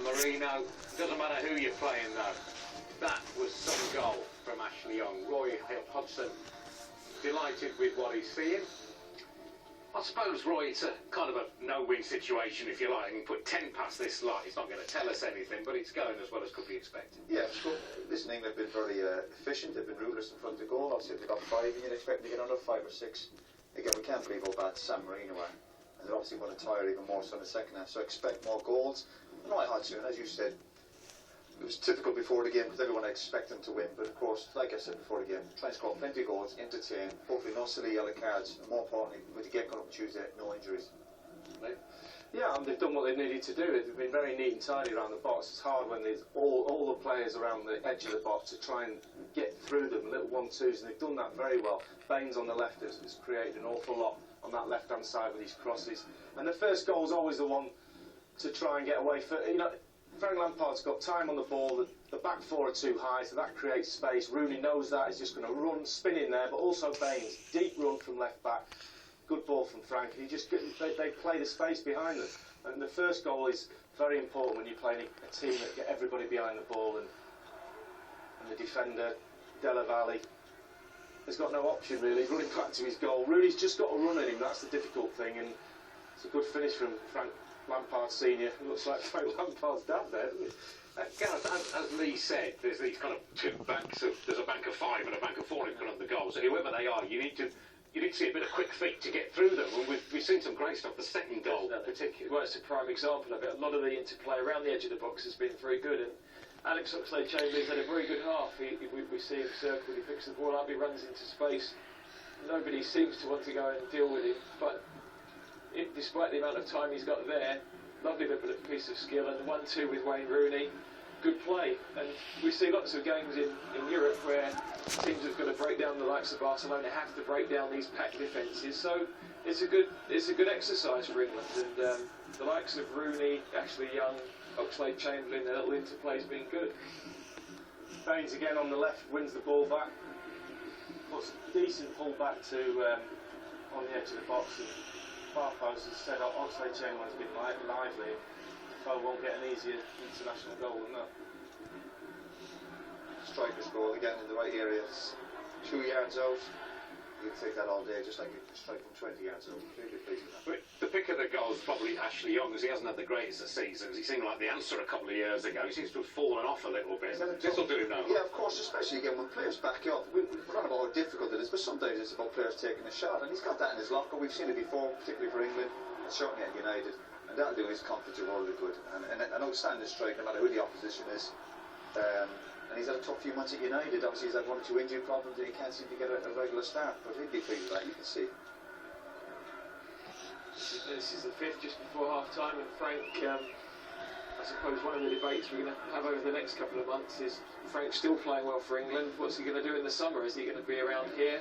Marino. Doesn't matter who you're playing though. That was some goal from Ashley Young. Roy Hodgson delighted with what he's seeing. I suppose, Roy, it's a kind of a no-win situation, if you like. You can put 10 past this lot. It's not going to tell us anything, but it's going as well as could be expected. Yeah, so listen, England have been very efficient. They've been ruthless in front of the goal. Obviously, they've got 5, and you'd expect them to get another 5 or 6. Again, we can't believe how bad San Marino are. And they're obviously going to tire even more so in the second half. So expect more goals. Roy Hodgson, as you said, it was difficult before the game because everyone expected them to win. But of course, like I said before the game, try and score plenty of goals, entertain, hopefully no silly yellow cards, and more importantly, with the game coming up on Tuesday, no injuries. Right. Yeah, and they've done what they've needed to do. They've been very neat and tidy around the box. It's hard when there's all the players around the edge of the box to try and get through them, little 1-2s, and they've done that very well. Baines on the left has created an awful lot on that left-hand side with his crosses. And the first goal is always the one to try and get away. Frank Lampard's got time on the ball, the back four are too high, so that creates space. Rooney knows that, he's just going to run, spin in there, but also Baines, deep run from left back, good ball from Frank, and they play the space behind them. And the first goal is very important when you're playing a team that get everybody behind the ball, and the defender, Della Valle, has got no option really, he's running back to his goal. Rooney's just got to run at him, that's the difficult thing, and it's a good finish from Frank Lampard Senior. It looks like Frank Lampard's dad there, doesn't it? Gareth, as Lee said, there's these kind of two banks of, there's a bank of 5 and a bank of 4 in front of the goals. So whoever they are, you need to see a bit of quick feet to get through them. And we've seen some great stuff. The second goal, particularly. Well, it's a prime example of it. A lot of the interplay around the edge of the box has been very good. And Alex Oxlade-Chamberlain's had a very good half. We see him circle, he picks the ball up, he runs into space. Nobody seems to want to go and deal with him. But despite the amount of time he's got there, lovely little piece of skill, and 1-2 with Wayne Rooney, good play. And we see lots of games in Europe where teams have got to break down the likes of Barcelona, have to break down these packed defences. So it's a good exercise for England, and the likes of Rooney, Ashley Young, Oxlade-Chamberlain, their little interplay's been good. Baines again on the left wins the ball back, puts a decent pull back to on the edge of the box. And far post has said Oxlade-Chamberlain's been lively. Defoe won't get an easier international goal than that. Striker's goal again in the right areas, 2 yards out. You can take that all day, just like you can strike from 20 yards out. Really pleased with that. But the pick of the goal is probably Ashley Young, as he hasn't had the greatest of seasons. He seemed like the answer a couple of years ago. He seems to have fallen off a little bit. This will do him now. Yeah, of course, especially again when players back up. We're on about how difficult it is, but sometimes it's about players taking a shot, and he's got that in his locker. We've seen it before, particularly for England, and certainly at United, and that'll do his confidence a world of good. And an outstanding strike, no matter who the opposition is. And he's had a tough few months at United. Obviously, he's had 1 or 2 injury problems, and he can't seem to get a regular start. But he'd be pleased with that, you can see. This is the 5th, just before half-time, and Frank, I suppose one of the debates we're going to have over the next couple of months is Frank's still playing well for England. What's he going to do in the summer? Is he going to be around here?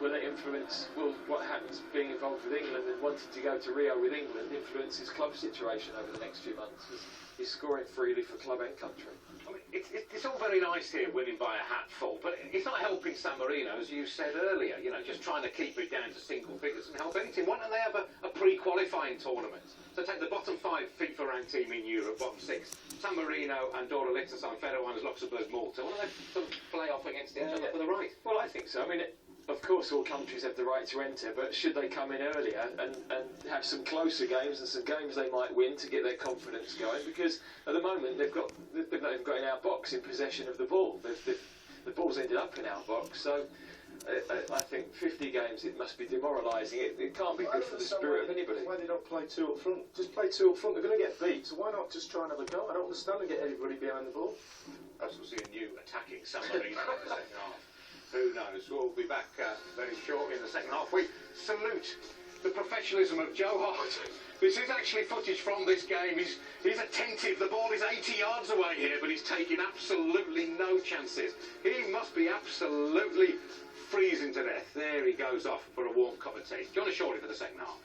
Will it influence what happens being involved with England and wanting to go to Rio with England, influence his club situation over the next few months? He's scoring freely for club and country. I mean, it's all very nice here winning by a hatful, but it's not helping San Marino, as you said earlier, just trying to keep it down to single figures and help anything. Why don't they have a pre-qualifying tournament? So take the bottom 5 FIFA ranked team in Europe, bottom 6, San Marino, Andorra, Liechtenstein, Faroe Islands, Luxembourg, Malta. Why don't they sort of play off against each other for the right? Well, I think so. I mean, of course, all countries have the right to enter, but should they come in earlier and have some closer games and some games they might win to get their confidence going? Because at the moment they've not even got in our box in possession of the ball. The ball's ended up in our box, so I think 50 games, it must be demoralising. It can't be good for the spirit of anybody. Why they don't play 2 up front? Just play 2 up front. They're going to get beat, so why not just try and have a go? I don't understand and get everybody behind the ball. Perhaps we'll see a new attacking San Marino in the second half. Who knows? We'll be back very shortly in the second half. We salute the professionalism of Joe Hart. This is actually footage from this game. He's attentive. The ball is 80 yards away here, but he's taking absolutely no chances. He must be absolutely freezing to death. There he goes off for a warm cup of tea. John Shorty for the second half.